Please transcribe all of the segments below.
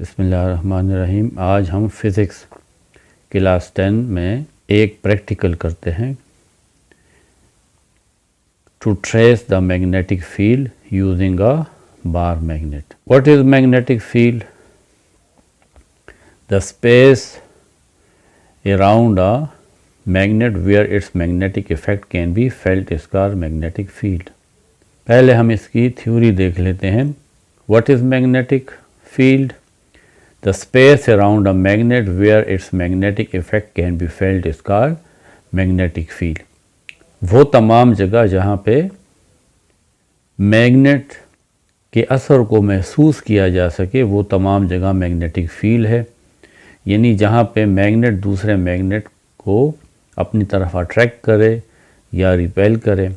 बिस्मिल्लाहिर्रहमानिर्रहीम। आज हम फ़िज़िक्स क्लास 10 में एक प्रैक्टिकल करते हैं। To trace the magnetic field using a bar magnet. What is magnetic field? The space around a magnet where its magnetic effect can be felt is called magnetic field. पहले हम इसकी theory देख लेते हैं। व्हाट is magnetic फील्ड? The space around a magnet where its magnetic effect can be felt is called magnetic field. वो तमाम जगह जहाँ पे मैग्नेट के असर को महसूस किया जा सके वो तमाम जगह मैग्नेटिक फील्ड है। यानी जहाँ पे मैग्नेट दूसरे मैग्नेट को अपनी तरफ अट्रैक्ट करे या रिपेल करे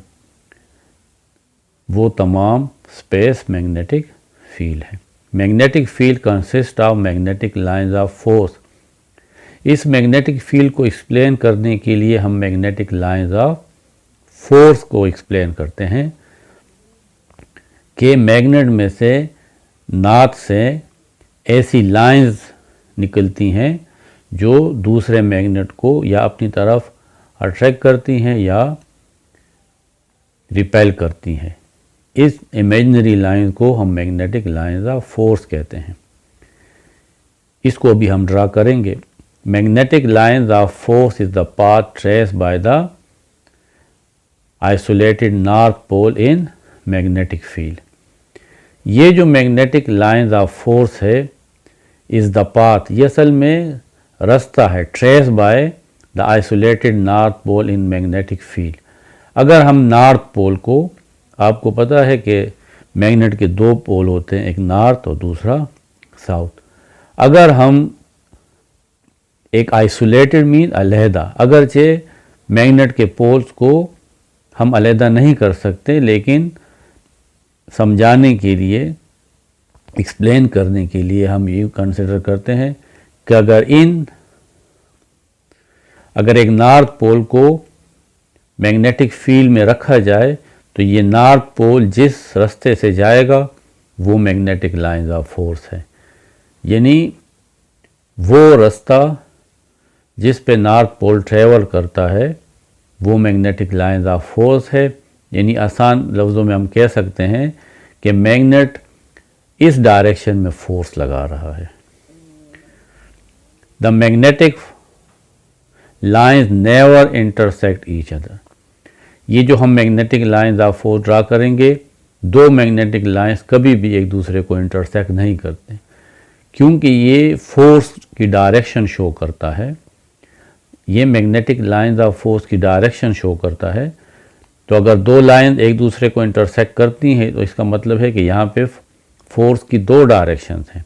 वो तमाम स्पेस मैग्नेटिक फील्ड है। Magnetic field consist of magnetic lines of force. इस मैग्नेटिक फील्ड को एक्सप्लेन करने के लिए हम मैग्नेटिक लाइंस ऑफ फोर्स को एक्सप्लेन करते हैं कि मैग्नेट में से नॉर्थ से ऐसी लाइंस निकलती हैं जो दूसरे मैग्नेट को या अपनी तरफ अट्रैक्ट करती हैं या रिपेल करती हैं। इस इमेजिनरी लाइन को हम मैग्नेटिक लाइंस ऑफ फोर्स कहते हैं। इसको अभी हम ड्रा करेंगे। Magnetic lines of force is the path trace by the isolated north pole in magnetic field. ये जो मैग्नेटिक लाइंस ऑफ फोर्स है इज द पाथ, ये असल में रास्ता है, trace by the isolated north pole in magnetic field. अगर हम नॉर्थ पोल को, आपको पता है कि मैग्नेट के दो पोल होते हैं, एक नॉर्थ और दूसरा साउथ। अगर हम एक आइसोलेटेड मीन अलहदा, अगरचे मैग्नेट के पोल्स को हम अलहदा नहीं कर सकते, लेकिन समझाने के लिए, एक्सप्लेन करने के लिए हम ये कंसिडर करते हैं कि अगर एक नॉर्थ पोल को मैग्नेटिक फील्ड में रखा जाए तो ये नॉर्थ पोल जिस रास्ते से जाएगा वो मैग्नेटिक लाइंस ऑफ फोर्स है। यानी वो रास्ता जिस पे नॉर्थ पोल ट्रेवल करता है वो मैग्नेटिक लाइंस ऑफ फोर्स है। यानी आसान लफ्ज़ों में हम कह सकते हैं कि मैग्नेट इस डायरेक्शन में फोर्स लगा रहा है। The magnetic lines never intersect each other. ये जो हम magnetic lines of force draw करेंगे, दो मैग्नेटिक लाइंस कभी भी एक दूसरे को इंटरसेक्ट नहीं करते, क्योंकि ये फोर्स की डायरेक्शन शो करता है। ये मैग्नेटिक लाइंस ऑफ फोर्स की डायरेक्शन शो करता है। तो अगर दो लाइन एक दूसरे को इंटरसेक्ट करती हैं तो इसका मतलब है कि यहाँ पे फोर्स की दो डायरेक्शंस हैं।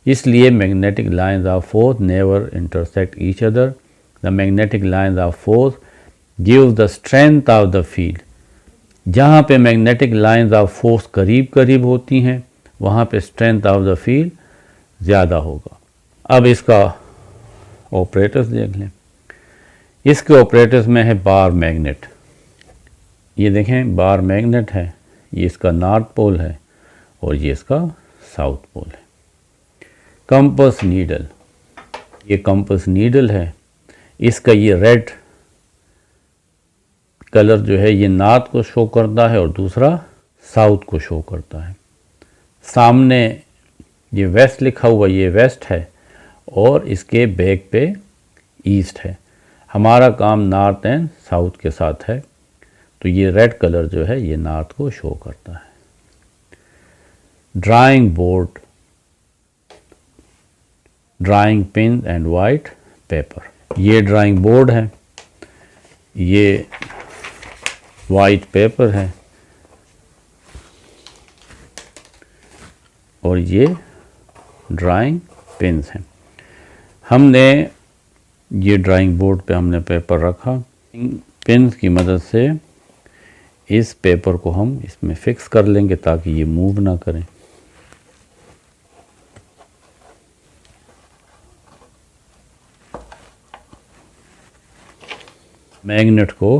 इसलिए magnetic lines of force never intersect each other. The magnetic lines of force gives the strength of the field। जहाँ पे मैग्नेटिक लाइंस ऑफ फोर्स करीब करीब होती हैं वहाँ पे स्ट्रेंथ ऑफ द फील्ड ज़्यादा होगा। अब इसका ऑपरेटर्स देख लें। इसके ऑपरेटर्स में है बार मैग्नेट। ये देखें बार मैग्नेट है, ये इसका नॉर्थ पोल है और ये इसका साउथ पोल है। कंपस नीडल, ये कंपस नीडल है, इसका ये रेड कलर जो है ये नॉर्थ को शो करता है और दूसरा साउथ को शो करता है। सामने ये वेस्ट लिखा हुआ, ये वेस्ट है और इसके बैक पे ईस्ट है। हमारा काम नॉर्थ एंड साउथ के साथ है, तो ये रेड कलर जो है ये नॉर्थ को शो करता है। Drawing board, drawing pin and white paper. ये ड्राइंग बोर्ड है, ये वाइट पेपर है और ये ड्राइंग पेन्स हैं। हमने ये ड्राइंग बोर्ड पे हमने पेपर रखा। पेन्स की मदद से इस पेपर को हम इसमें फिक्स कर लेंगे ताकि ये मूव ना करें। मैग्नेट को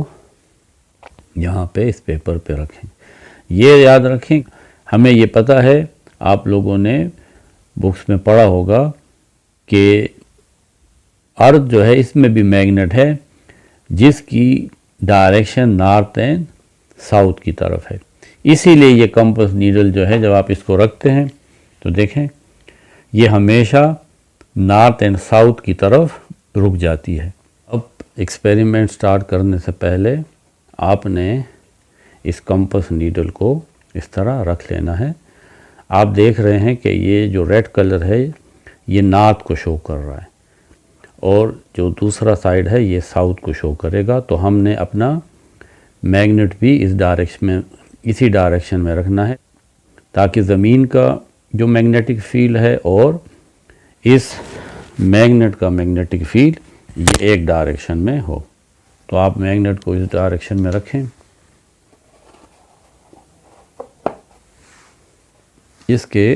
यहाँ पे इस पेपर पे रखें। ये याद रखें, हमें ये पता है, आप लोगों ने बुक्स में पढ़ा होगा कि अर्थ जो है इसमें भी मैग्नेट है जिसकी डायरेक्शन नॉर्थ एंड साउथ की तरफ है। इसीलिए ये कंपास नीडल जो है जब आप इसको रखते हैं तो देखें ये हमेशा नॉर्थ एंड साउथ की तरफ रुक जाती है। अब एक्सपेरिमेंट स्टार्ट करने से पहले आपने इस कंपास नीडल को इस तरह रख लेना है। आप देख रहे हैं कि ये जो रेड कलर है ये नॉर्थ को शो कर रहा है और जो दूसरा साइड है ये साउथ को शो करेगा। तो हमने अपना मैग्नेट भी इसी डायरेक्शन में रखना है ताकि ज़मीन का जो मैग्नेटिक फील्ड है और इस मैग्नेट का मैग्नेटिक फील्ड ये एक डायरेक्शन में हो। तो आप मैग्नेट को इस डायरेक्शन में रखें। इसके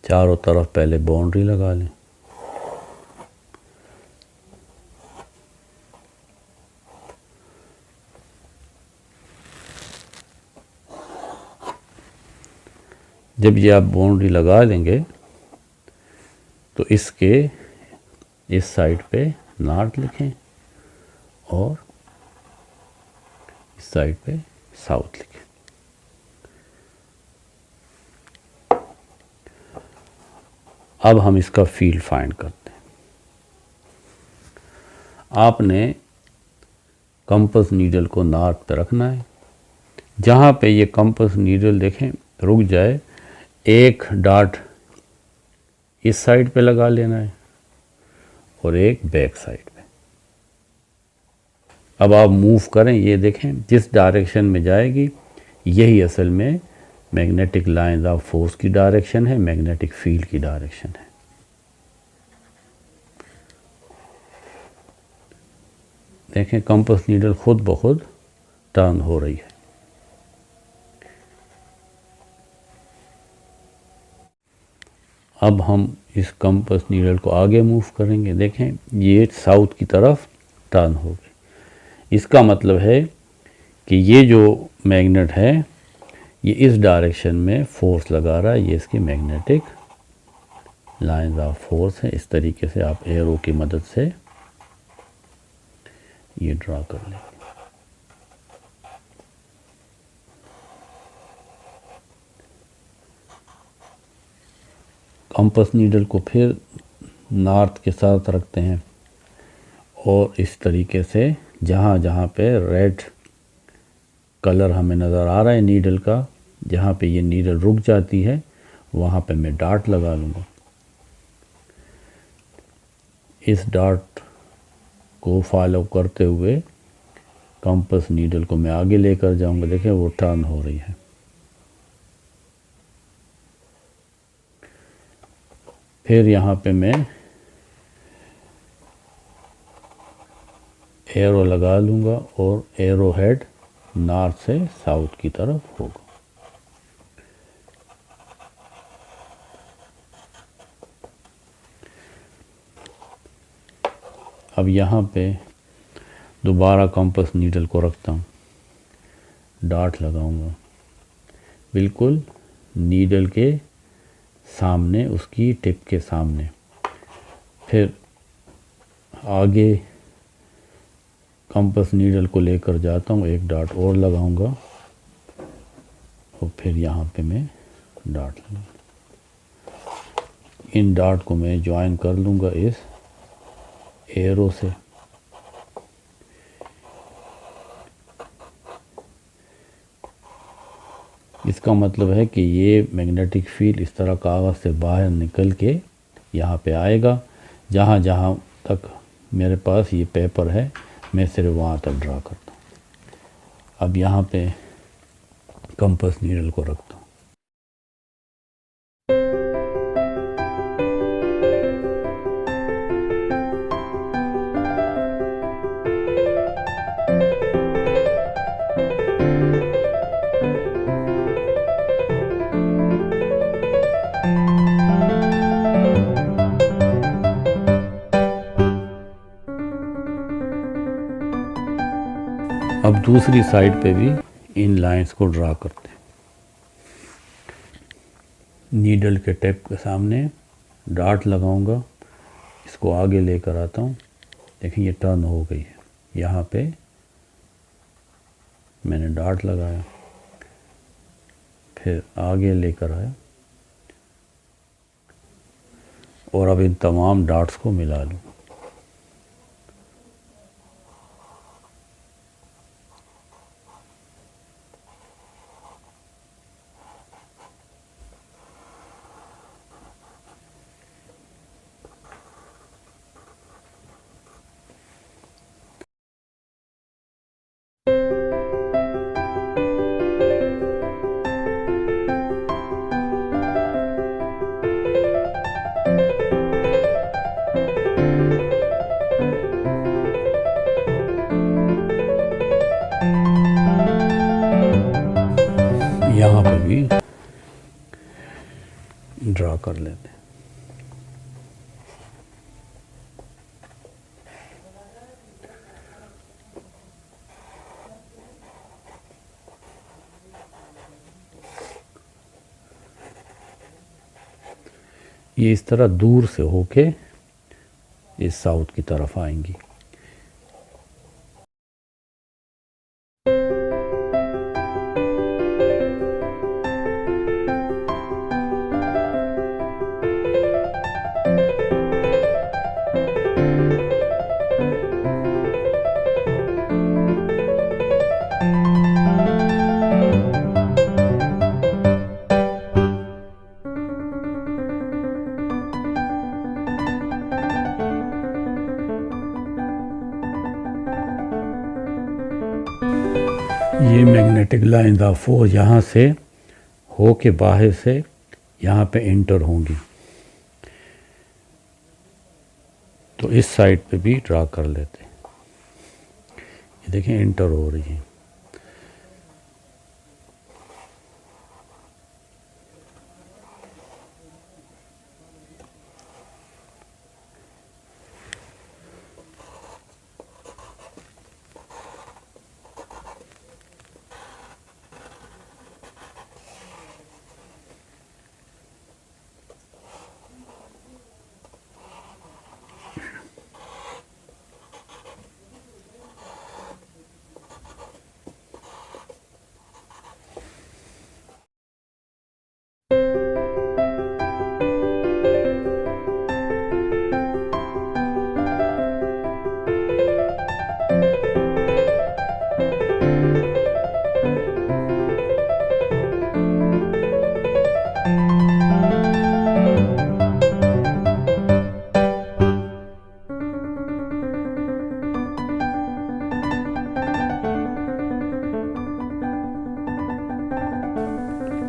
चारों तरफ पहले बाउंड्री लगा लें। जब ये आप बाउंड्री लगा देंगे तो इसके इस साइड पे नॉर्थ लिखें और इस साइड पे साउथ लिखें। अब हम इसका फील्ड फाइंड करते हैं। आपने कंपास नीडल को नॉर्थ पे रखना है। जहाँ पे ये कंपास नीडल देखें रुक जाए, एक डॉट इस साइड पे लगा लेना है और एक बैक साइड पे। अब आप मूव करें, ये देखें जिस डायरेक्शन में जाएगी यही असल में मैग्नेटिक लाइंस ऑफ फोर्स की डायरेक्शन है, मैग्नेटिक फील्ड की डायरेक्शन है। देखें कंपास नीडल खुद ब खुद टर्न हो रही है। अब हम इस कंपास नीडल को आगे मूव करेंगे। देखें ये साउथ की तरफ टर्न होगी। इसका मतलब है कि ये जो मैग्नेट है ये इस डायरेक्शन में फोर्स लगा रहा है। ये इसकी मैग्नेटिक लाइंस ऑफ फोर्स है। इस तरीके से आप एरो की मदद से ये ड्रा कर लेंगे। कंपास नीडल को फिर नॉर्थ के साथ रखते हैं और इस तरीके से जहाँ जहाँ पे रेड कलर हमें नज़र आ रहा है नीडल का, जहाँ पे ये नीडल रुक जाती है वहाँ पे मैं डॉट लगा लूँगा। इस डॉट को फॉलो करते हुए कंपास नीडल को मैं आगे लेकर जाऊँगा। देखें वो टर्न हो रही है। फिर यहाँ पे मैं एरो लगा लूँगा और एरो हेड नॉर्थ से साउथ की तरफ होगा। अब यहाँ पे दोबारा कंपास नीडल को रखता हूँ, डॉट लगाऊंगा बिल्कुल नीडल के सामने, उसकी टिप के सामने। फिर आगे कंपास नीडल को लेकर जाता हूँ, एक डॉट और लगाऊंगा और फिर यहाँ पे मैं डॉट लगाऊंगा। इन डॉट को मैं ज्वाइन कर लूँगा इस एरो से। इसका मतलब है कि ये मैग्नेटिक फील्ड इस तरह कागज़ से बाहर निकल के यहाँ पे आएगा। जहाँ जहाँ तक मेरे पास ये पेपर है मैं सिर्फ वहाँ तक ड्रा करता हूँ। अब यहाँ पे कंपास नीडल को रखता हूँ। अब दूसरी साइड पे भी इन लाइंस को ड्रा करते हैं। नीडल के टिप के सामने डार्ट लगाऊंगा, इसको आगे लेकर आता हूँ। देखिए ये टर्न हो गई है। यहाँ पे मैंने डार्ट लगाया, फिर आगे लेकर आया और अब इन तमाम डार्ट्स को मिला लूँ। यहाँ पर भी ड्रा कर लेते हैं। ये इस तरह दूर से होके इस साउथ की तरफ आएंगी। ये मैग्नेटिक लाइन ऑफ फोर्स यहाँ से हो के बाहर से यहाँ पे एंटर होंगी, तो इस साइड पे भी ड्रा कर लेते हैं। ये देखें एंटर हो रही है।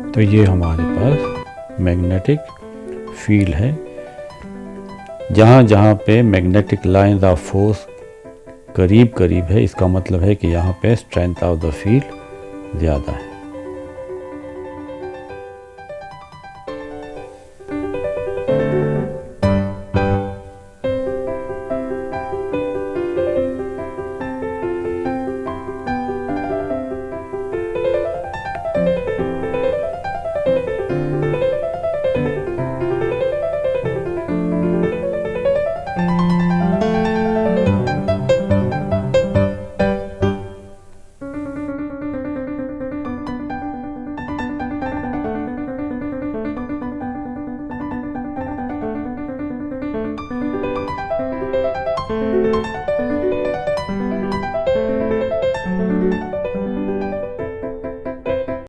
तो ये हमारे पास मैग्नेटिक फील्ड है। जहाँ जहाँ पे मैग्नेटिक लाइंस ऑफ फोर्स करीब करीब है, इसका मतलब है कि यहाँ पे स्ट्रेंथ ऑफ द फील्ड ज़्यादा है।